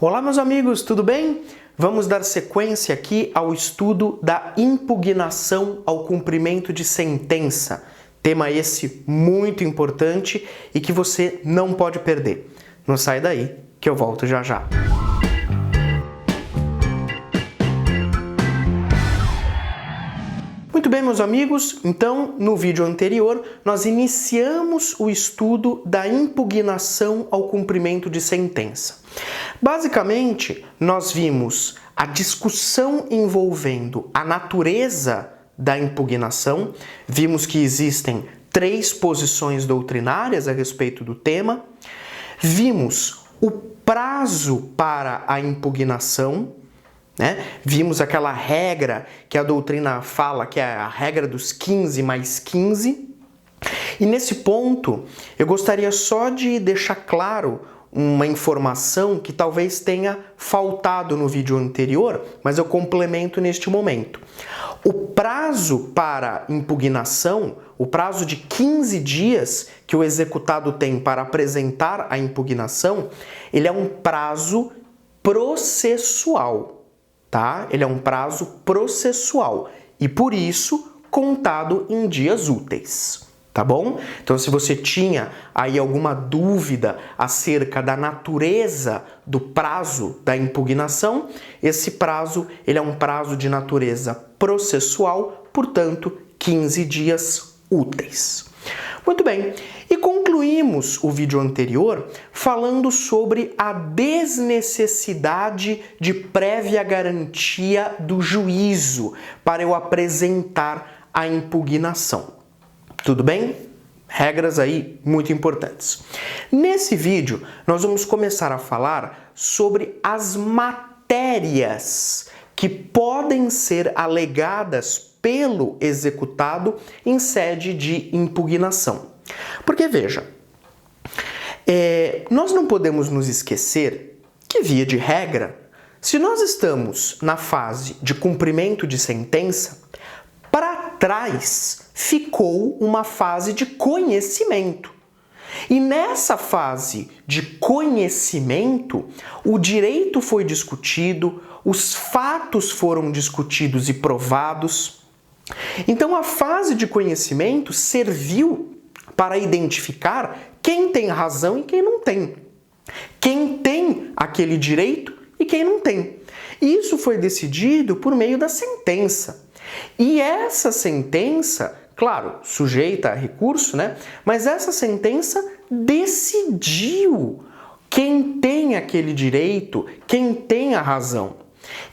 Olá, meus amigos, tudo bem? Vamos dar sequência aqui ao estudo da impugnação ao cumprimento de sentença. Tema esse muito importante e que você não pode perder. Não sai daí, que eu volto já já. Muito bem, meus amigos, então no vídeo anterior nós iniciamos o estudo da impugnação ao cumprimento de sentença. Basicamente, nós vimos a discussão envolvendo a natureza da impugnação, vimos que existem 3 posições doutrinárias a respeito do tema, vimos o prazo para a impugnação, vimos aquela regra que a doutrina fala, que é a regra dos 15 mais 15. E nesse ponto, eu gostaria só de deixar claro uma informação que talvez tenha faltado no vídeo anterior, mas eu complemento neste momento. O prazo para impugnação, o prazo de 15 dias que o executado tem para apresentar a impugnação, ele é um prazo processual. Ele é um prazo processual e, por isso, contado em dias úteis, tá bom? Então, se você tinha aí alguma dúvida acerca da natureza do prazo da impugnação, esse prazo ele é um prazo de natureza processual, portanto, 15 dias úteis. Muito bem, e concluímos o vídeo anterior falando sobre a desnecessidade de prévia garantia do juízo para eu apresentar a impugnação. Tudo bem? Regras aí muito importantes. Nesse vídeo, nós vamos começar a falar sobre as matérias que podem ser alegadas pelo executado em sede de impugnação. Porque, veja, nós não podemos nos esquecer que, via de regra, se nós estamos na fase de cumprimento de sentença, para trás ficou uma fase de conhecimento. E nessa fase de conhecimento, o direito foi discutido, os fatos foram discutidos e provados. Então, a fase de conhecimento serviu para identificar quem tem razão e quem não tem. Quem tem aquele direito e quem não tem. Isso foi decidido por meio da sentença. E essa sentença, claro, sujeita a recurso, mas essa sentença decidiu quem tem aquele direito, quem tem a razão.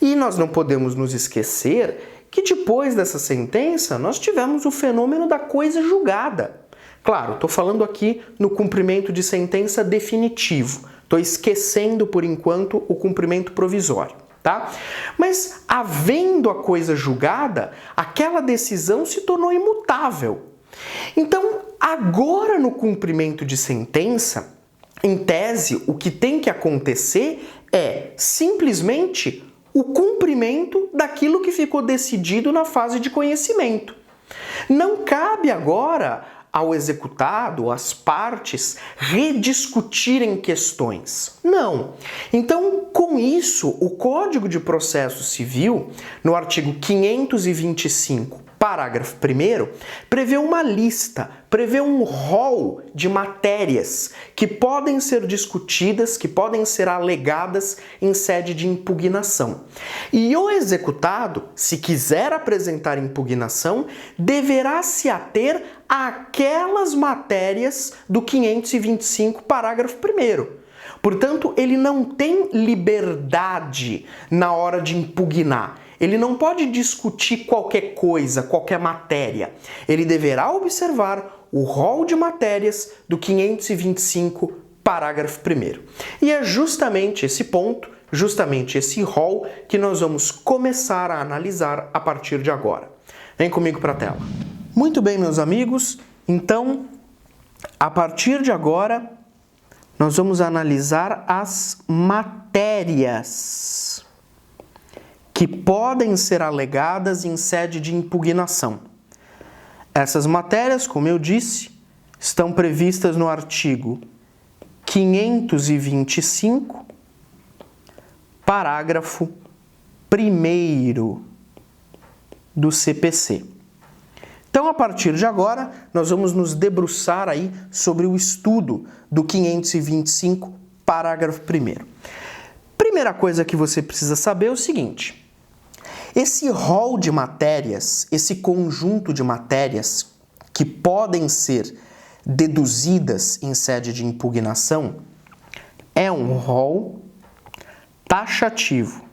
E nós não podemos nos esquecer que depois dessa sentença nós tivemos o fenômeno da coisa julgada. Claro, estou falando aqui no cumprimento de sentença definitivo. Estou esquecendo, por enquanto, o cumprimento provisório, tá? Mas, havendo a coisa julgada, aquela decisão se tornou imutável. Então, agora no cumprimento de sentença, em tese, o que tem que acontecer é simplesmente o cumprimento daquilo que ficou decidido na fase de conhecimento. Não cabe agora ao executado, às partes, rediscutirem questões. Não. Então, com isso, o Código de Processo Civil, no artigo 525, parágrafo 1º, prevê uma lista, prevê um rol de matérias que podem ser discutidas, que podem ser alegadas em sede de impugnação. E o executado, se quiser apresentar impugnação, deverá se ater àquelas matérias do 525, parágrafo 1º. Portanto, ele não tem liberdade na hora de impugnar. Ele não pode discutir qualquer coisa, qualquer matéria. Ele deverá observar o rol de matérias do 525, parágrafo 1º. E é justamente esse ponto, justamente esse rol, que nós vamos começar a analisar a partir de agora. Vem comigo para a tela. Muito bem, meus amigos. Então, a partir de agora, nós vamos analisar as matérias que podem ser alegadas em sede de impugnação. Essas matérias, como eu disse, estão previstas no artigo 525, parágrafo 1º do CPC. Então, a partir de agora, nós vamos nos debruçar aí sobre o estudo do 525, parágrafo 1º. Primeira coisa que você precisa saber é o seguinte: esse rol de matérias, esse conjunto de matérias que podem ser deduzidas em sede de impugnação, é um rol taxativo.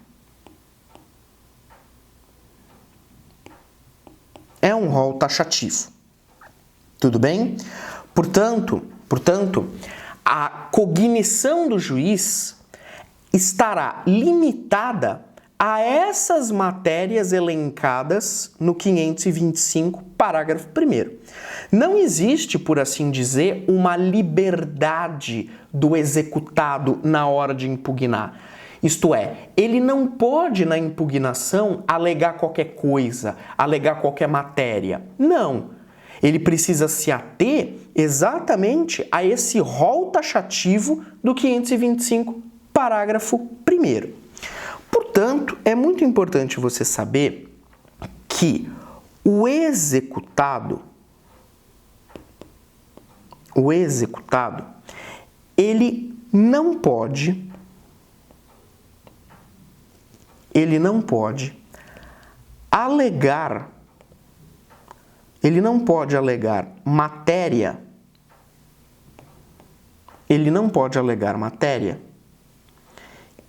É um rol taxativo. Tudo bem? Portanto, a cognição do juiz estará limitada a essas matérias elencadas no 525, parágrafo 1º. Não existe, por assim dizer, uma liberdade do executado na hora de impugnar. Isto é, ele não pode, na impugnação, alegar qualquer coisa, alegar qualquer matéria. Não. Ele precisa se ater exatamente a esse rol taxativo do 525, parágrafo 1º. Portanto, é muito importante você saber que o executado, ele não pode alegar matéria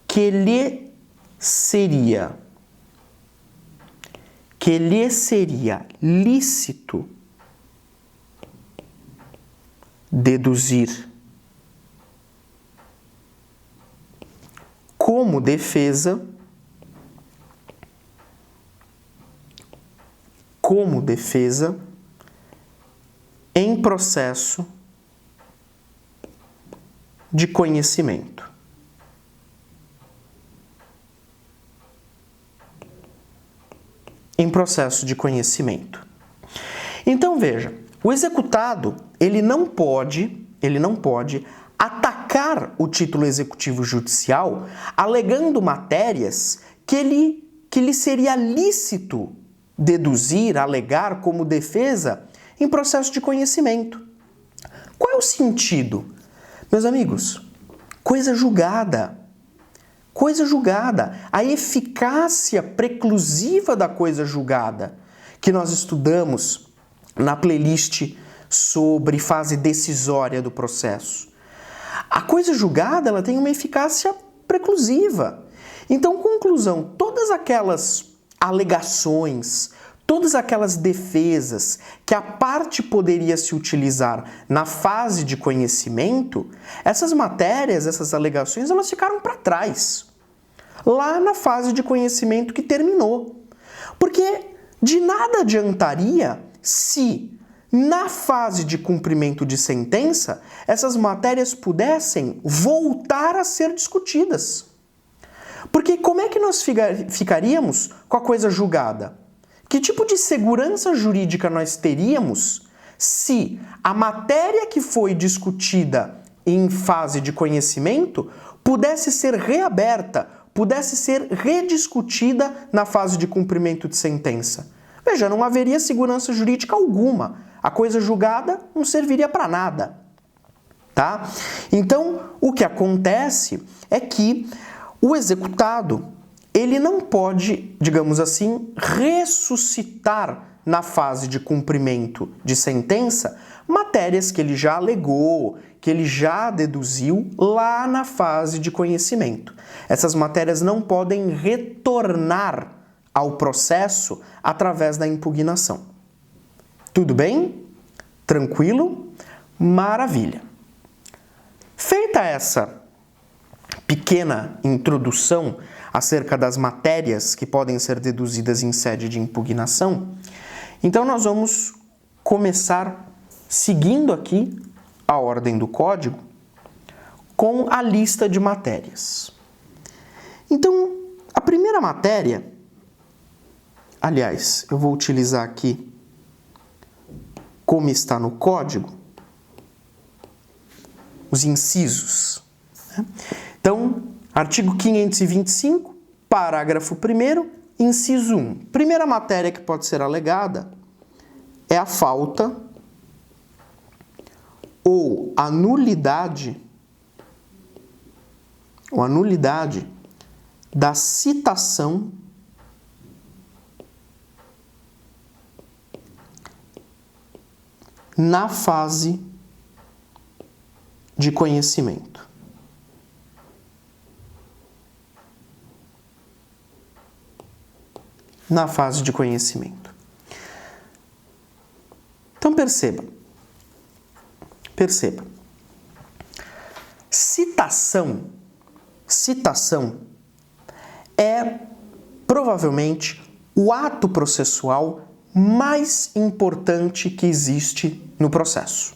que lhe seria lícito deduzir como defesa em processo de conhecimento. Então veja, o executado, ele não pode atacar o título executivo judicial alegando matérias que lhe seria lícito deduzir, alegar como defesa em processo de conhecimento. Qual é o sentido? Meus amigos, coisa julgada. A eficácia preclusiva da coisa julgada, que nós estudamos na playlist sobre fase decisória do processo. A coisa julgada, ela tem uma eficácia preclusiva. Então, conclusão, todas aquelas alegações, todas aquelas defesas que a parte poderia se utilizar na fase de conhecimento, essas matérias, essas alegações, elas ficaram para trás, lá na fase de conhecimento que terminou. Porque de nada adiantaria se, na fase de cumprimento de sentença, essas matérias pudessem voltar a ser discutidas. Porque como é que nós ficaríamos com a coisa julgada? Que tipo de segurança jurídica nós teríamos se a matéria que foi discutida em fase de conhecimento pudesse ser reaberta, pudesse ser rediscutida na fase de cumprimento de sentença? Veja, não haveria segurança jurídica alguma. A coisa julgada não serviria para nada, tá? Então, o que acontece é que o executado, ele não pode, digamos assim, ressuscitar na fase de cumprimento de sentença matérias que ele já alegou, que ele já deduziu lá na fase de conhecimento. Essas matérias não podem retornar ao processo através da impugnação. Tudo bem? Tranquilo? Maravilha. Feita essa pequena introdução acerca das matérias que podem ser deduzidas em sede de impugnação, então nós vamos começar seguindo aqui a ordem do código com a lista de matérias. Então, a primeira matéria, aliás, eu vou utilizar aqui como está no código, os incisos. Então, Artigo 525, parágrafo 1º, inciso 1. Primeira matéria que pode ser alegada é a falta ou a nulidade da citação na fase de conhecimento. Na fase de conhecimento. Então perceba. Citação é provavelmente o ato processual mais importante que existe no processo.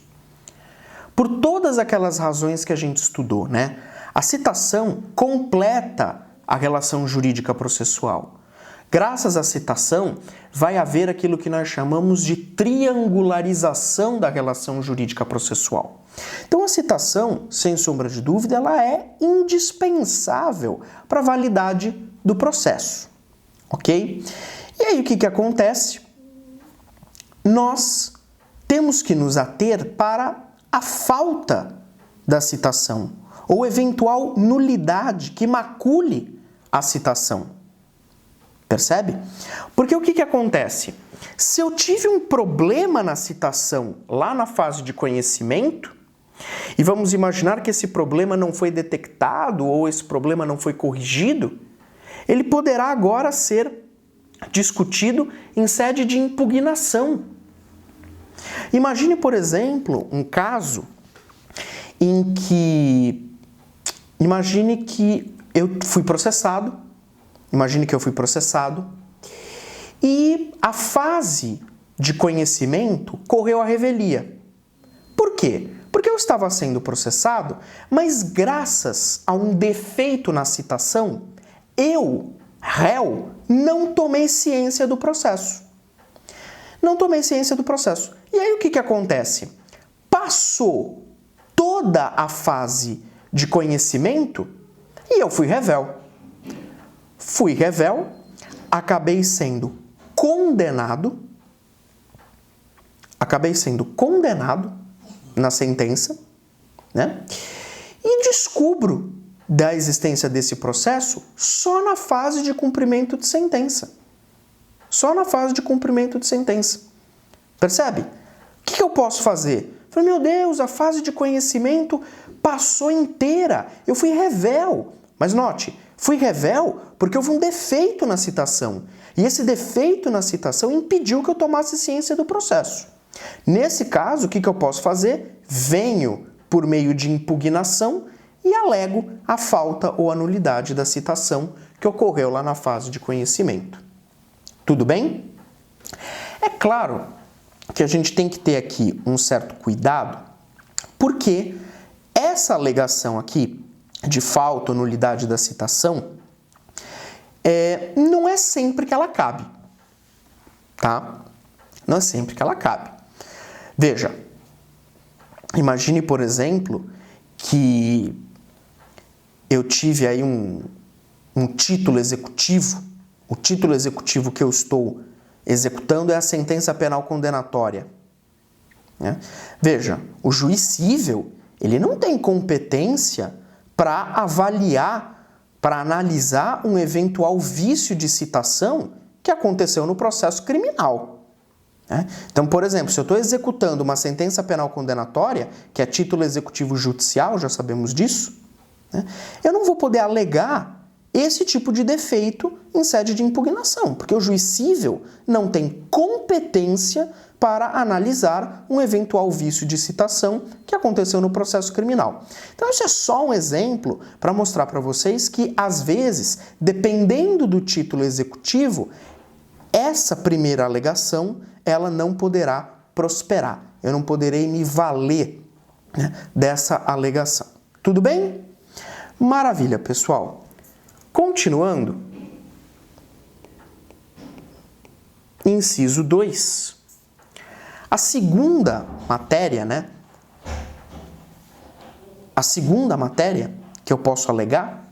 Por todas aquelas razões que a gente estudou, né? A citação completa a relação jurídica processual. Graças à citação, vai haver aquilo que nós chamamos de triangularização da relação jurídica processual. Então, a citação, sem sombra de dúvida, ela é indispensável para a validade do processo, ok? E aí, o que acontece? Nós temos que nos ater para a falta da citação, ou eventual nulidade que macule a citação. Percebe? Porque o que acontece? Se eu tive um problema na citação lá na fase de conhecimento, e vamos imaginar que esse problema não foi detectado ou esse problema não foi corrigido, ele poderá agora ser discutido em sede de impugnação. Imagine, por exemplo, um caso em que... Imagine que eu fui processado e a fase de conhecimento correu à revelia. Por quê? Porque eu estava sendo processado, mas graças a um defeito na citação, eu, réu, não tomei ciência do processo. E aí o que acontece? Passou toda a fase de conhecimento e eu fui revel. Acabei sendo condenado na sentença, né? E descubro da existência desse processo só na fase de cumprimento de sentença. Percebe? O que eu posso fazer? Falei, meu Deus, a fase de conhecimento passou inteira. Eu fui revel. Mas note, fui revel porque houve um defeito na citação. E esse defeito na citação impediu que eu tomasse ciência do processo. Nesse caso, o que eu posso fazer? Venho por meio de impugnação e alego a falta ou a nulidade da citação que ocorreu lá na fase de conhecimento. Tudo bem? É claro que a gente tem que ter aqui um certo cuidado, porque essa alegação aqui de falta ou nulidade da citação não é sempre que ela cabe, tá? Não é sempre que ela cabe. Veja, imagine, por exemplo, que eu tive aí um título executivo. O título executivo que eu estou executando é a sentença penal condenatória, né? Veja, o juiz cível, ele não tem competência para avaliar, para analisar um eventual vício de citação que aconteceu no processo criminal, né? Então, por exemplo, se eu estou executando uma sentença penal condenatória, que é título executivo judicial, já sabemos disso, né? Eu não vou poder alegar esse tipo de defeito em sede de impugnação, porque o juiz cível não tem competência para analisar um eventual vício de citação que aconteceu no processo criminal. Então, isso é só um exemplo para mostrar para vocês que, às vezes, dependendo do título executivo, essa primeira alegação, ela não poderá prosperar. Eu não poderei me valer, né, dessa alegação. Tudo bem? Maravilha, pessoal. Continuando, inciso 2. A segunda matéria, né? A segunda matéria que eu posso alegar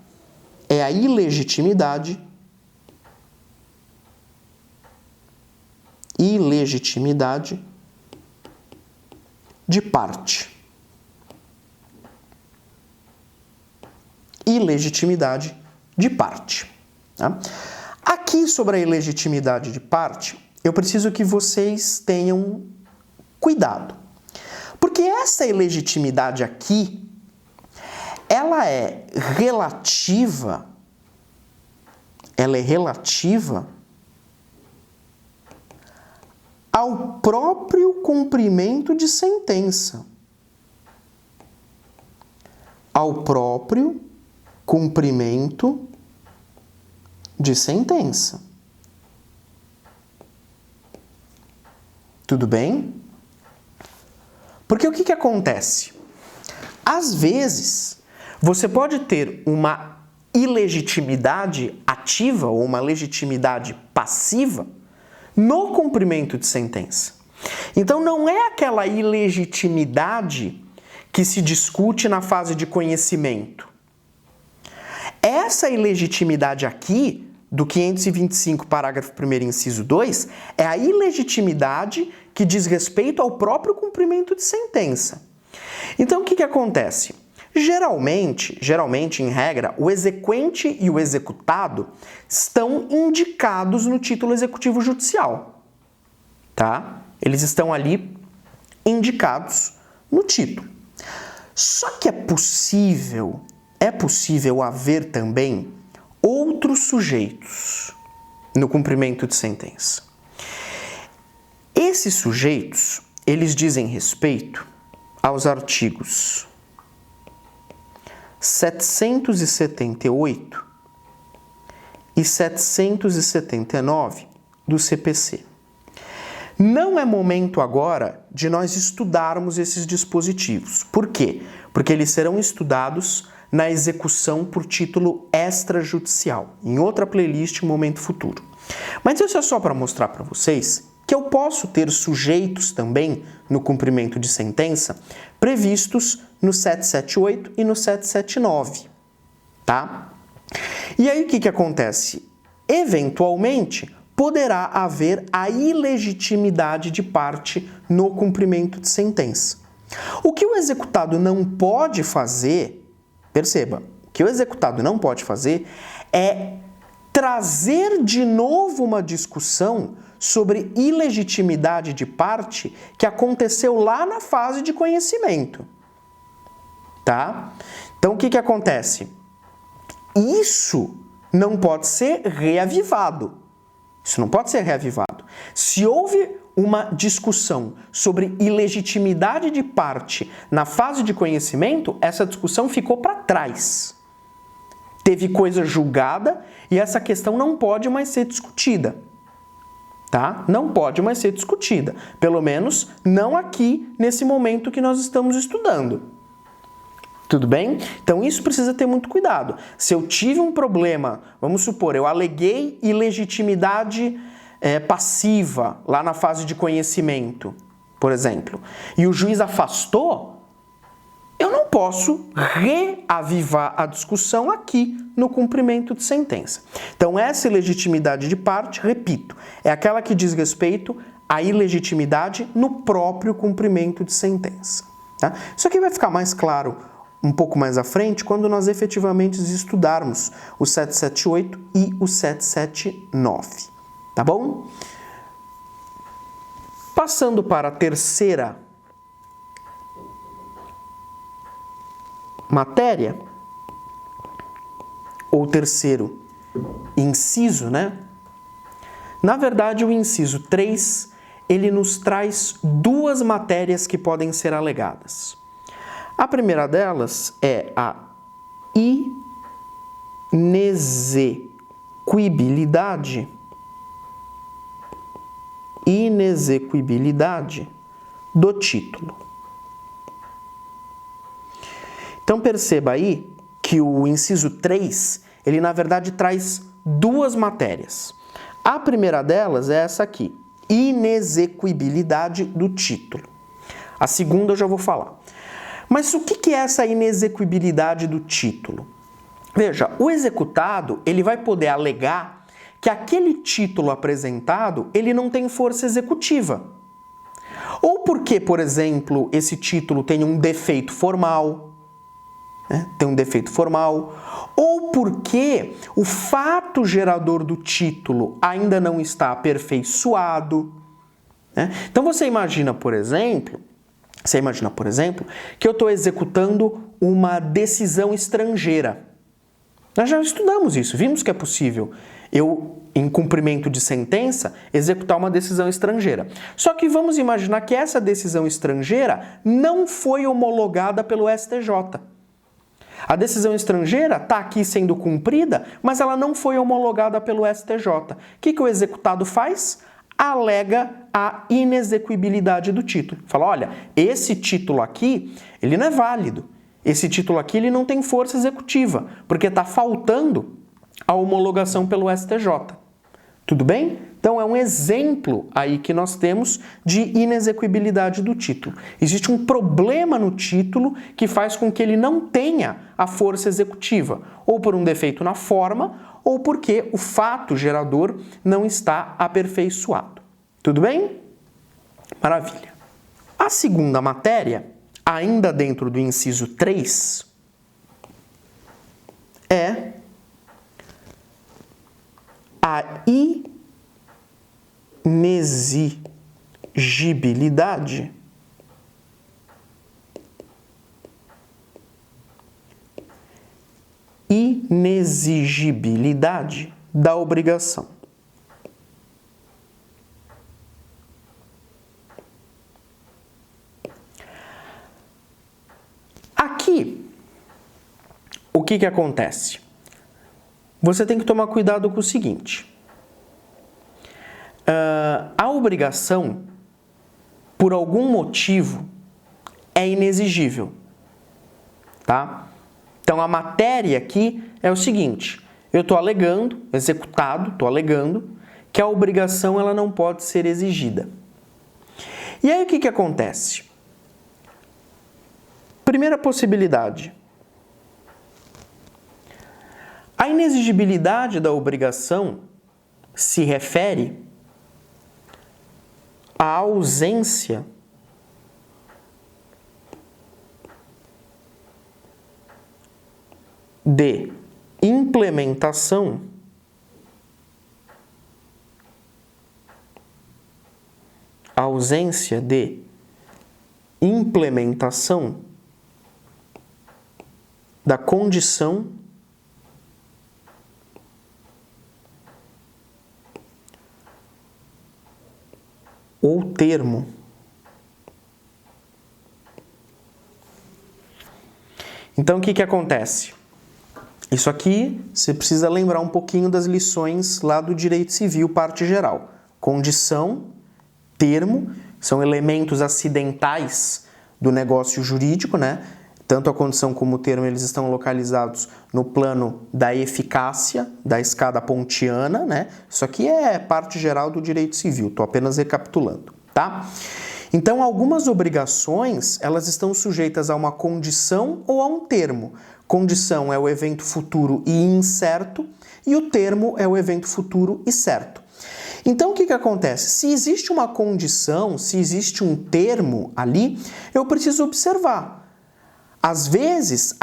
é a ilegitimidade de parte. Ilegitimidade de parte. Tá? Aqui, sobre a ilegitimidade de parte, eu preciso que vocês tenham cuidado. Porque essa ilegitimidade aqui, ela é relativa ao próprio cumprimento de sentença. Ao próprio cumprimento de sentença. Tudo bem? Porque o que acontece? Às vezes, você pode ter uma ilegitimidade ativa ou uma legitimidade passiva no cumprimento de sentença. Então, não é aquela ilegitimidade que se discute na fase de conhecimento. Essa ilegitimidade aqui, do 525, parágrafo 1º, inciso 2, é a ilegitimidade que diz respeito ao próprio cumprimento de sentença. Então, o que acontece? Geralmente, em regra, o exequente e o executado estão indicados no título executivo judicial, tá? Eles estão ali indicados no título. Só que é possível haver também outros sujeitos no cumprimento de sentença. Esses sujeitos, eles dizem respeito aos artigos 778 e 779 do CPC. Não é momento agora de nós estudarmos esses dispositivos. Por quê? Porque eles serão estudados na execução por título extrajudicial, em outra playlist, um momento futuro. Mas isso é só para mostrar para vocês que eu posso ter sujeitos também no cumprimento de sentença previstos no 778 e no 779, tá? E aí o que acontece? Eventualmente, poderá haver a ilegitimidade de parte no cumprimento de sentença. O que o executado não pode fazer, perceba, o que o executado não pode fazer é trazer de novo uma discussão sobre ilegitimidade de parte que aconteceu lá na fase de conhecimento, tá? Então, o que acontece? Isso não pode ser reavivado. Isso não pode ser reavivado. Se houve uma discussão sobre ilegitimidade de parte na fase de conhecimento, essa discussão ficou para trás. Teve coisa julgada e essa questão não pode mais ser discutida. Tá? Não pode mais ser discutida. Pelo menos não aqui, nesse momento que nós estamos estudando. Tudo bem? Então isso precisa ter muito cuidado. Se eu tive um problema, vamos supor, eu aleguei ilegitimidade passiva lá na fase de conhecimento, por exemplo, e o juiz afastou, eu não posso reavivar a discussão aqui no cumprimento de sentença. Então essa ilegitimidade de parte, repito, é aquela que diz respeito à ilegitimidade no próprio cumprimento de sentença. Tá? Isso aqui vai ficar mais claro um pouco mais à frente, quando nós efetivamente estudarmos o 778 e o 779, tá bom? Passando para a terceira matéria, ou terceiro inciso, né? Na verdade, o inciso 3, ele nos traz duas matérias que podem ser alegadas. A primeira delas é a inexequibilidade do título. Então perceba aí que o inciso 3, ele na verdade traz duas matérias. A primeira delas é essa aqui, inexequibilidade do título. A segunda eu já vou falar. Mas o que é essa inexequibilidade do título? Veja, o executado ele vai poder alegar que aquele título apresentado ele não tem força executiva. Ou porque, por exemplo, esse título tem um defeito formal, ou porque o fato gerador do título ainda não está aperfeiçoado. Então você imagina, por exemplo, que eu estou executando uma decisão estrangeira. Nós já estudamos isso, vimos que é possível eu, em cumprimento de sentença, executar uma decisão estrangeira. Só que vamos imaginar que essa decisão estrangeira não foi homologada pelo STJ. A decisão estrangeira está aqui sendo cumprida, mas ela não foi homologada pelo STJ. O que o executado faz? Alega a inexequibilidade do título. Fala, olha, esse título aqui, ele não é válido. Esse título aqui ele não tem força executiva, porque está faltando a homologação pelo STJ. Tudo bem? Então é um exemplo aí que nós temos de inexequibilidade do título. Existe um problema no título que faz com que ele não tenha a força executiva, ou por um defeito na forma, ou porque o fato gerador não está aperfeiçoado. Tudo bem? Maravilha. A segunda matéria, ainda dentro do inciso 3, é a inexigibilidade da obrigação. Aqui, o que acontece? Você tem que tomar cuidado com o seguinte. A obrigação, por algum motivo, é inexigível, tá? Então, a matéria aqui é o seguinte, eu estou alegando, estou alegando, que a obrigação ela não pode ser exigida. E aí, o que acontece? Primeira possibilidade. A inexigibilidade da obrigação se refere à ausência de implementação da condição ou termo Então, o que acontece? Isso aqui, você precisa lembrar um pouquinho das lições lá do Direito Civil, parte geral. Condição, termo, são elementos acidentais do negócio jurídico, né? Tanto a condição como o termo, eles estão localizados no plano da eficácia, da escada pontiana, né? Isso aqui é parte geral do direito civil, estou apenas recapitulando, tá? Então, algumas obrigações, elas estão sujeitas a uma condição ou a um termo. Condição é o evento futuro e incerto, e o termo é o evento futuro e certo. Então, o que acontece? Se existe uma condição, se existe um termo ali, eu preciso observar. Às vezes,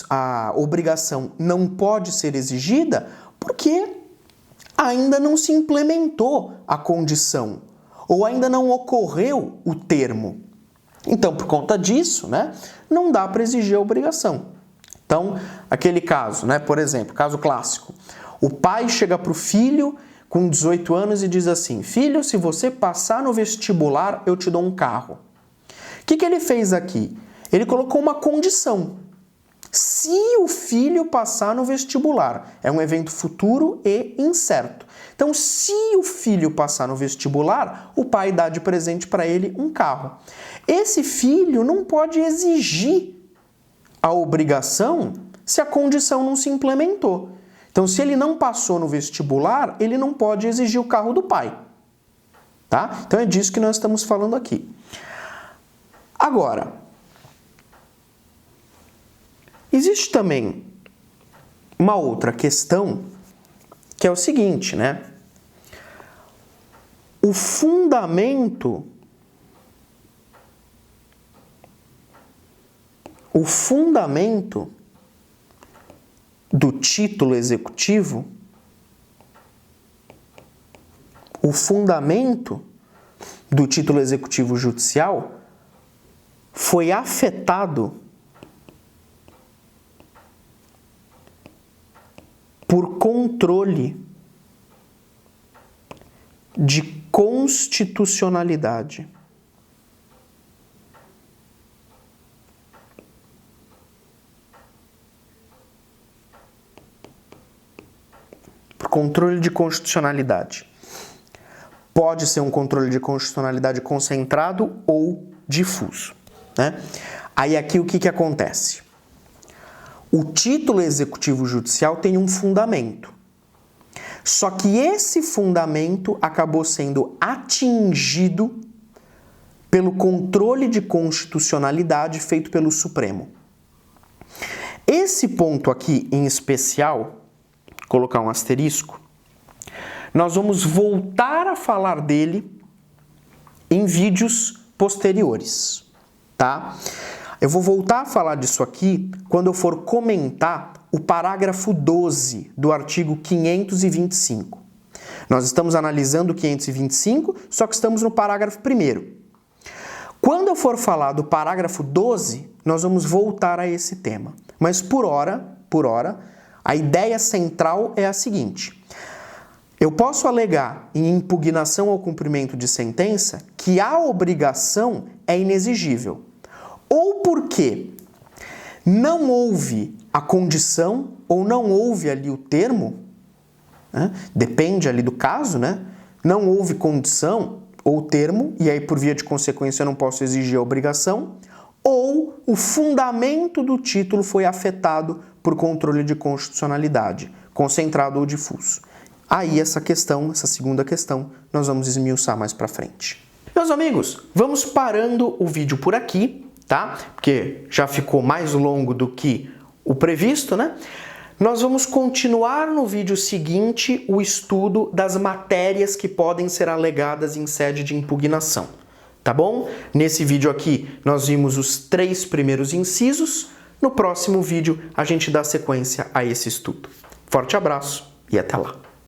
a obrigação não pode ser exigida porque ainda não se implementou a condição ou ainda não ocorreu o termo. Então, por conta disso, né, não dá para exigir a obrigação. Então, aquele caso, né, por exemplo, caso clássico, o pai chega para o filho com 18 anos e diz assim: filho, se você passar no vestibular, eu te dou um carro. O que ele fez aqui? Ele colocou uma condição. Se o filho passar no vestibular, é um evento futuro e incerto. Então, se o filho passar no vestibular, o pai dá de presente para ele um carro. Esse filho não pode exigir a obrigação se a condição não se implementou. Então, se ele não passou no vestibular, ele não pode exigir o carro do pai. Tá? Então, é disso que nós estamos falando aqui. Agora, existe também uma outra questão que é o seguinte, né? O fundamento do título executivo, judicial foi afetado por controle de constitucionalidade. Por controle de constitucionalidade. Pode ser um controle de constitucionalidade concentrado ou difuso, né? Aí aqui o que acontece? O título executivo judicial tem um fundamento. Só que esse fundamento acabou sendo atingido pelo controle de constitucionalidade feito pelo Supremo. Esse ponto aqui em especial, colocar um asterisco, nós vamos voltar a falar dele em vídeos posteriores, tá? Eu vou voltar a falar disso aqui quando eu for comentar o parágrafo 12 do artigo 525. Nós estamos analisando o 525, só que estamos no parágrafo 1º. Quando eu for falar do parágrafo 12, nós vamos voltar a esse tema. Mas por hora, a ideia central é a seguinte: eu posso alegar em impugnação ao cumprimento de sentença que a obrigação é inexigível, ou porque não houve a condição ou não houve ali o termo, né? Depende ali do caso, né? Não houve condição ou termo, e aí por via de consequência eu não posso exigir a obrigação, ou o fundamento do título foi afetado por controle de constitucionalidade, concentrado ou difuso. Aí essa segunda questão, nós vamos esmiuçar mais pra frente. Meus amigos, vamos parando o vídeo por aqui, tá? Porque já ficou mais longo do que o previsto, né? Nós vamos continuar no vídeo seguinte o estudo das matérias que podem ser alegadas em sede de impugnação, tá bom? Nesse vídeo aqui nós vimos os 3 primeiros incisos. No próximo vídeo a gente dá sequência a esse estudo. Forte abraço e até lá!